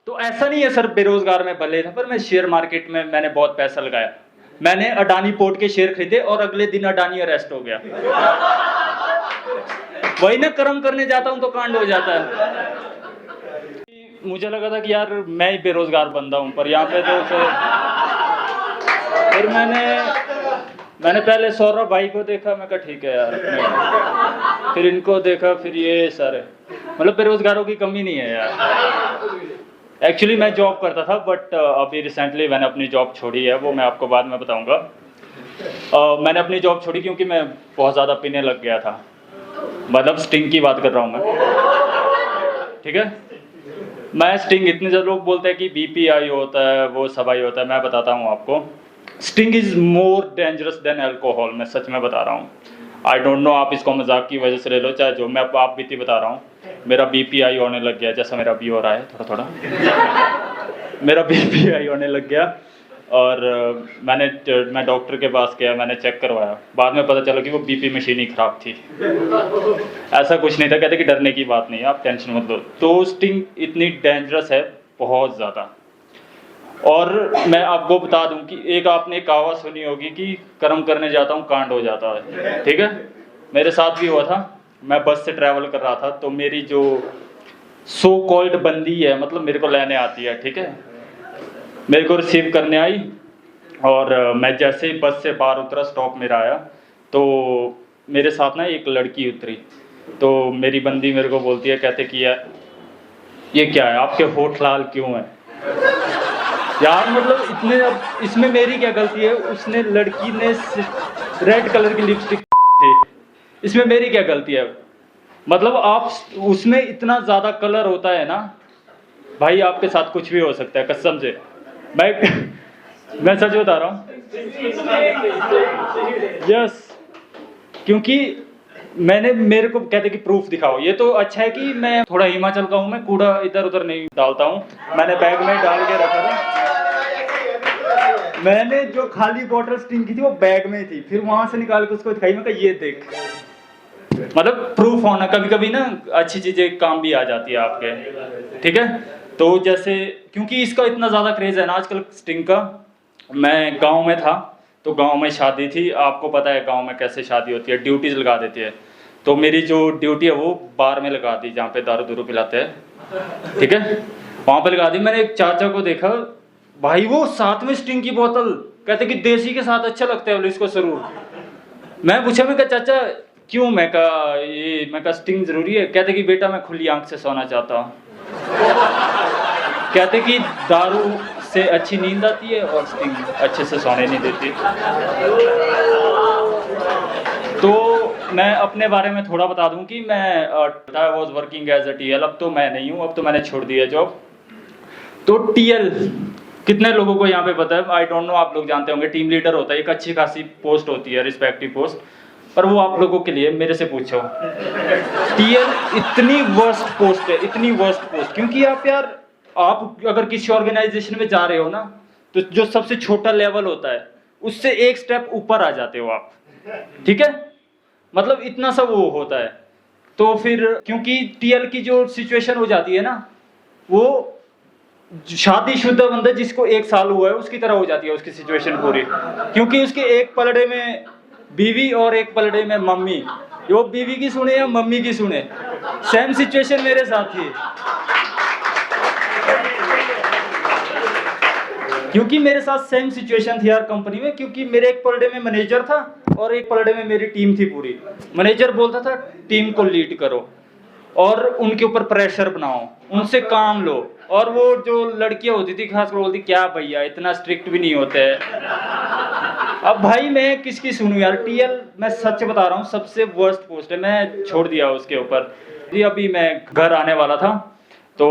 तो ऐसा नहीं है सर बेरोजगार में भले था, पर मैं शेयर मार्केट में मैंने बहुत पैसा लगाया। मैंने अडानी पोर्ट के शेयर खरीदे और अगले दिन अडानी अरेस्ट हो गया। वही ना, कर्म करने जाता हूं तो कांड हो जाता है। मुझे लगा था कि यार मैं ही बेरोजगार बंदा हूं, पर यहाँ पे तो फिर मैंने पहले सौरभ भाई को देखा, मैं कहा ठीक है यार, फिर इनको देखा, फिर ये सारे, मतलब बेरोजगारों की कमी नहीं है यार। एक्चुअली मैं जॉब करता था, बट अभी रिसेंटली मैंने अपनी जॉब छोड़ी है, वो मैं आपको बाद में बताऊंगा। मैंने अपनी जॉब छोड़ी क्योंकि मैं बहुत ज़्यादा पीने लग गया था, मतलब स्टिंग की बात कर रहा हूँ मैं, ठीक है। मैं स्टिंग, इतने ज़्यादा लोग बोलते हैं कि बीपी हाई होता है, वो सब हाई होता है, मैं बताता हूँ आपको, sting is more dangerous than alcohol, मैं सच में बता रहा हूँ। आई डोंट नो, आप इसको मजाक की वजह से ले लो चाहे जो, मैं आप बीती बता रहा हूँ। मेरा बीपी हाई होने लग गया, जैसा मेरा अभी हो रहा है थोड़ा थोड़ा। मेरा बीपी हाई होने लग गया और मैं डॉक्टर के पास गया, मैंने चेक करवाया, बाद में पता चला कि वो बीपी मशीन ही ख़राब थी। ऐसा कुछ नहीं था, कहते कि डरने की बात नहीं है, आप टेंशन मत लो। तो स्टिंग इतनी डेंजरस है, बहुत ज़्यादा। और मैं आपको बता दूं कि एक आपने कहावत सुनी होगी कि कर्म करने जाता हूं कांड हो जाता है, ठीक है। मेरे साथ भी हुआ था, मैं बस से ट्रैवल कर रहा था, तो मेरी जो सो कॉल्ड बंदी है, मतलब मेरे को लेने आती है, ठीक है, मेरे को रिसीव करने आई, और मैं जैसे ही बस से बाहर उतरा, स्टॉप मेरा आया, तो मेरे साथ ना एक लड़की उतरी। तो मेरी बंदी मेरे को बोलती है, कहते कि ये क्या है, आपके होठ लाल क्यों है यार, मतलब इतने, अब इसमें मेरी क्या गलती है, उसने, लड़की ने रेड कलर की लिपस्टिक थी, इसमें मेरी क्या गलती है। मतलब आप, उसमें इतना ज्यादा कलर होता है ना भाई, आपके साथ कुछ भी हो सकता है, कसम से। मैं सच बता रहा हूँ, यस, क्योंकि मेरे को कहते कि प्रूफ दिखाओ। ये तो अच्छा है कि मैं थोड़ा हिमाचल का हूँ, मैं कूड़ा इधर उधर नहीं डालता हूँ, मैंने बैग में डाल के रखा था। मैंने जो खाली बॉटल स्टिंग की थी वो बैग में थी, फिर वहां से निकाल के उसको दिखाई, मैं कहा ये देख, मतलब प्रूफ होना, कभी कभी ना अच्छी चीजें काम भी आ जाती है आपके, ठीक है। तो जैसे, क्योंकि इसका इतना ज्यादा क्रेज है ना आजकल स्टिंग का। मैं गांव में था, तो गांव में शादी थी, आपको पता है गांव में कैसे शादी होती है, ड्यूटीज लगा देती है। तो मेरी जो ड्यूटी है वो बार में लगा दी, जहाँ पे दारू दूरू पिलाते हैं, ठीक है, वहां पे लगा दी। मैंने एक चाचा को देखा भाई, वो साथ में स्टिंग की बोतल, कहते कि देसी के साथ अच्छा लगता है बोले इसको जरूर। मैं पूछा, मैं कहा चाचा क्यों, मैं कहा स्टिंग जरूरी है, कहते कि बेटा मैं खुली आंख से सोना चाहता हूँ। कहते कि दारू से अच्छी नींद आती है और स्टिंग अच्छे से सोने नहीं देती। तो मैं अपने बारे में थोड़ा बता दूं कि मैं I was working as a TL, अब तो मैं नहीं हूँ, अब तो मैंने छोड़ दिया जॉब। तो टीएल कितने लोगों को यहाँ पे पता है, आई डोंट नो, आप लोग जानते होंगे, टीम लीडर होता है, एक अच्छी खासी पोस्ट होती है, रिस्पेक्टिव पोस्ट, पर वो आप लोगों के लिए, मेरे से पूछो, टीएल इतनी वर्स्ट पोस्ट है, इतनी वर्स्ट पोस्ट, क्योंकि आप अगर किसी ऑर्गेनाइजेशन में जा रहे हो ना, तो जो सबसे छोटा लेवल होता है उससे एक स्टेप ऊपर आ जाते हो आप, ठीक है, मतलब इतना सा वो होता है। तो फिर क्योंकि टीएल की जो सिचुएशन हो जाती है ना, वो शादीशुदा बंदा जिसको 1 साल हुआ है उसकी तरह हो जाती है उसकी सिचुएशन पूरी, क्योंकि उसके एक पलड़े में बीवी और एक पलड़े में मम्मी, वो बीवी की सुने या मम्मी की सुने, सेम सिचुएशन मेरे साथ थी। क्योंकि मेरे साथ सेम सिचुएशन थी यार कंपनी में, क्योंकि मेरे एक पलड़े में मैनेजर था और एक पलड़े में मेरी टीम थी पूरी। मैनेजर बोलता था टीम को लीड करो और उनके ऊपर प्रेशर बनाओ, उनसे काम लो, और वो जो लड़कियां होती थी खासकर बोलती क्या भैया इतना स्ट्रिक्ट भी नहीं होते हैं। अब भाई मैं किसकी सुनूं यार, टीएल मैं सच बता रहा हूँ सबसे वर्स्ट पोस्ट है, मैं छोड़ दिया उसके ऊपर। अभी मैं घर आने वाला था, तो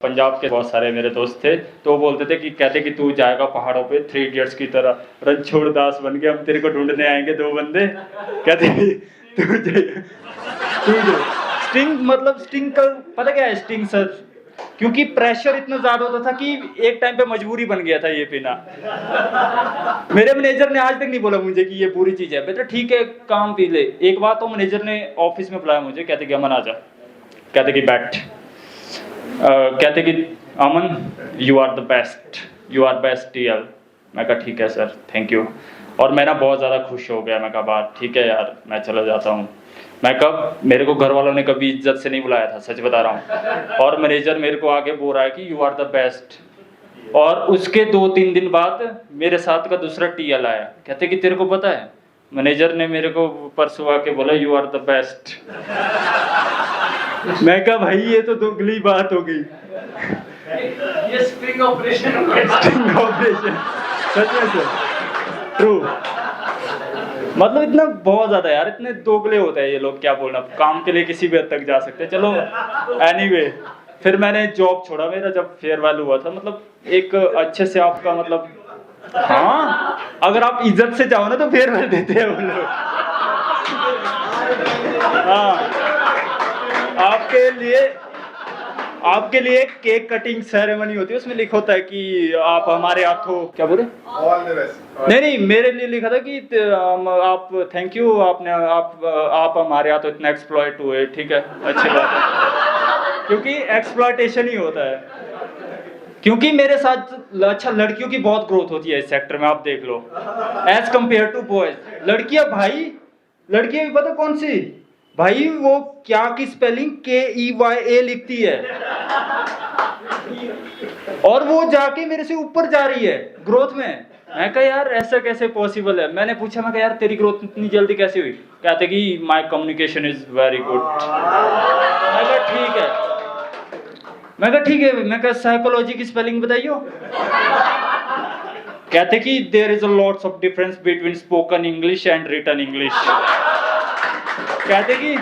पंजाब के बहुत सारे मेरे दोस्त थे, तो वो बोलते थे कि कहते कि तू जाएगा पहाड़ों पे 3 इडियट्स की तरह, रणछोड़ दास बन के हम तेरे को ढूंढने आएंगे 2 बंदे, कहते तू स्टिंग, मतलब स्टिंग का पता क्या है, स्टिंग सर, क्योंकि प्रेशर इतना ज्यादा होता था कि एक टाइम पे मजबूरी बन गया था ये पीना। मेरे मैनेजर ने आज तक नहीं बोला मुझे कि ये बुरी चीज है, बेटा ठीक है काम पी ले। एक बार तो मैनेजर ने ऑफिस में बुलाया मुझे, कहते कि अमन आ जा, कहते कि बैठ, कहते कि Aman you are the best, you are best TL. मैं कहा ठीक है सर, थैंक यू। और मैं ना बहुत ज़्यादा खुश हो गया। मैं कहा बात ठीक है यार, मैं चला जाता हूँ। मैं कब, मेरे को घर वालों ने कभी इज्जत से नहीं बुलाया था, सच बता रहा हूँ। और मैनेजर मेरे को आगे बोल रहा है कि यू आर द बेस्ट। और उसके 2-3 दिन बाद मेरे साथ का दूसरा टीएल आया, कहते कि तेरे को पता है मैनेजर ने मेरे को परसों आके बोला यू आर द बेस्ट। मैं कहा भाई ये तो दुगली बात हो गई। ये स्प्रिंग ऑपरेशन स्टिंग ऑपरेशन, सच में सर, ट्रू। मतलब इतना बहुत ज्यादा यार, इतने दोगले होते हैं ये लोग, क्या बोलना। काम के लिए किसी भी हद तक जा सकते हैं। चलो एनीवे, फिर मैंने जॉब छोड़ा। मेरा जब फेयरवेल हुआ था, मतलब एक अच्छे से आपका मतलब, हाँ अगर आप इज्जत से जाओ ना तो फेयरवेल देते हैं वो लोग। हाँ, आपके लिए केक कटिंग सेरेमनी होती है, उसमें लिखा होता है कि आप हमारे हाथों, क्या बोले, ऑल द बेस्ट। नहीं मेरे लिए लिखा था कि आप थैंक यू, आप हमारे हाथों इतना एक्सप्लॉइट हुए, ठीक है, अच्छी बात है। क्योंकि एक्सप्लॉइटेशन ही होता है। क्योंकि मेरे साथ अच्छा लड़कियों की बहुत ग्रोथ होती है इस सेक्टर में, आप देख लो, एज कम्पेयर टू बॉयज। लड़कियां भी पता कौन सी भाई, वो क्या की स्पेलिंग KEYA लिखती है, और वो जाके मेरे से ऊपर जा रही है ग्रोथ में। मैं कहा यार ऐसा कैसे पॉसिबल है। मैंने पूछा, मैं कहा यार तेरी ग्रोथ इतनी जल्दी कैसे हुई। कहते कि my communication is very good. मैं कहा ठीक है। मैं कहा साइकोलॉजी की स्पेलिंग बताइयो। कहते कि there is a lots of difference between spoken English and written English. कहते कि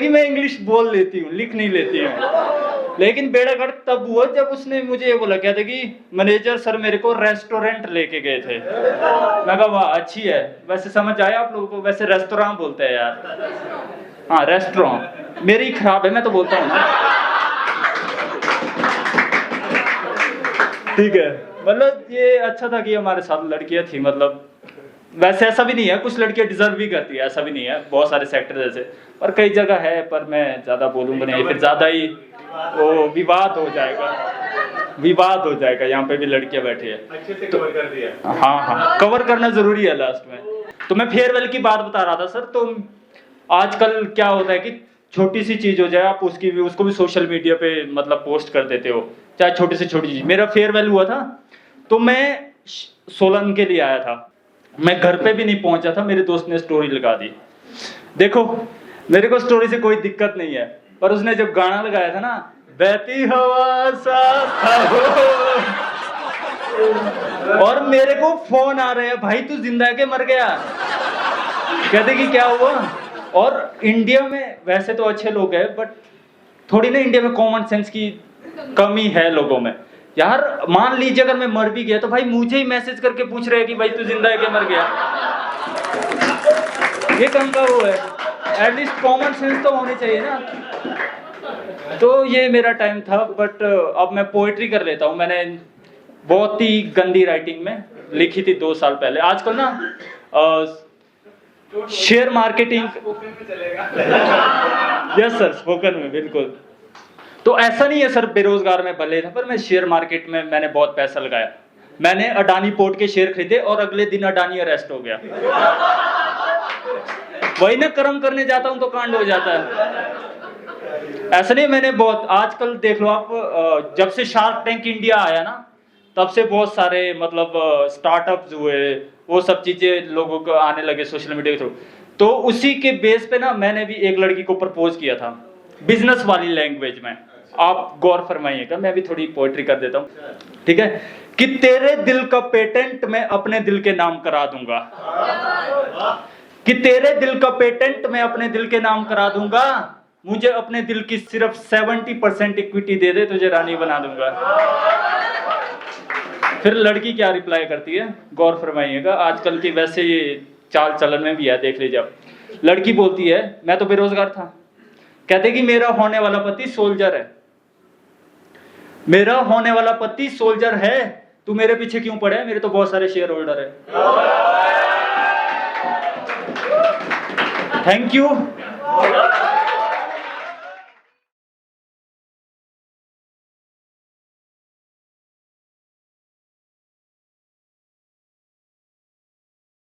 मैं इंग्लिश बोल लेती हूँ, लिख नहीं लेती हूँ। लेकिन बेड़ा गर्क तब हुआ जब उसने मुझे ये बोला, कहते कि मैनेजर सर मेरे को रेस्टोरेंट लेके गए थे। मैं कहा वाह अच्छी है, वैसे समझ आया आप लोगों को, वैसे रेस्टोरेंट बोलते हैं यार। हाँ रेस्टोरेंट, मेरी खराब है, मैं तो बोलता हूँ ना, ठीक है। मतलब ये अच्छा था कि हमारे साथ लड़कियां थी। मतलब वैसे ऐसा भी नहीं है, कुछ लड़कियां डिजर्व भी करती है, ऐसा भी नहीं है, बहुत सारे सेक्टर जैसे, पर कई जगह है। पर मैं ज्यादा बोलूंगा नहीं, फिर ज्यादा ही वो विवाद हो जाएगा। यहाँ पे भी लड़कियां बैठी है, अच्छे से कवर कर दिया। हाँ कवर करना जरूरी है लास्ट में। तो मैं फेयरवेल की बात बता रहा था सर। तो आजकल क्या होता है कि छोटी सी चीज हो जाए, आप उसको भी सोशल मीडिया पे मतलब पोस्ट कर देते हो, चाहे छोटी से छोटी चीज। मेरा फेयरवेल हुआ था तो मैं सोलन के लिए आया था, मैं घर पे भी नहीं पहुंचा था, मेरे दोस्त ने स्टोरी लगा दी। देखो मेरे को स्टोरी से कोई दिक्कत नहीं है, पर उसने जब गाना लगाया था ना, बहती हवा सा और मेरे को फोन आ रहे हैं, भाई तू जिंदा है के मर गया। कहते कि क्या हुआ। और इंडिया में वैसे तो अच्छे लोग हैं, बट थोड़ी ना इंडिया में कॉमन सेंस की कमी है लोगों में। यार मान लीजिए अगर मैं मर भी गया तो भाई मुझे ही मैसेज करके पूछ रहे हैं कि भाई तू जिंदा है कि मर गया। ये कम का वो है, एटलीस्ट कॉमन सेंस तो होनी चाहिए ना। तो ये मेरा टाइम था, बट अब मैं पोएट्री कर लेता हूँ। मैंने बहुत ही गंदी राइटिंग में लिखी थी 2 साल पहले। आजकल ना share marketing, yes sir, spoken में बिल्कुल। तो ऐसा नहीं है सर बेरोजगार में भले था, पर मैं शेयर मार्केट में मैंने बहुत पैसा लगाया। मैंने अडानी पोर्ट के शेयर खरीदे और अगले दिन अडानी अरेस्ट हो गया। वही ना, कर्म करने जाता हूं तो कांड हो जाता है। ऐसा नहीं, मैंने बहुत, आजकल देख लो आप, जब से शार्क टैंक इंडिया आया ना, तब से बहुत सारे मतलब स्टार्टअप्स हुए, वो सब चीजें लोगों को आने लगे सोशल मीडिया के थ्रू। तो उसी के बेस पे ना मैंने भी एक लड़की को प्रपोज किया था बिजनेस वाली लैंग्वेज में। आप गौर फरमाइएगा, मैं भी थोड़ी पोएट्री कर देता हूँ, ठीक है। कि तेरे दिल का पेटेंट मैं अपने दिल के नाम करा दूंगा, कि तेरे दिल का पेटेंट मैं अपने दिल के नाम करा दूंगा, मुझे अपने दिल की सिर्फ 70% इक्विटी दे दे, तुझे रानी बना दूंगा। फिर लड़की क्या रिप्लाई करती है, गौर फरमाइएगा। आजकल की वैसे ये चाल चलन में भी है, देख लीजिए आप। लड़की बोलती है मैं तो बेरोजगार था, कहते कि मेरा होने वाला पति सोल्जर है, मेरा होने वाला पति सोल्जर है, तू मेरे पीछे क्यों पड़े, मेरे तो बहुत सारे शेयर होल्डर है। Thank you.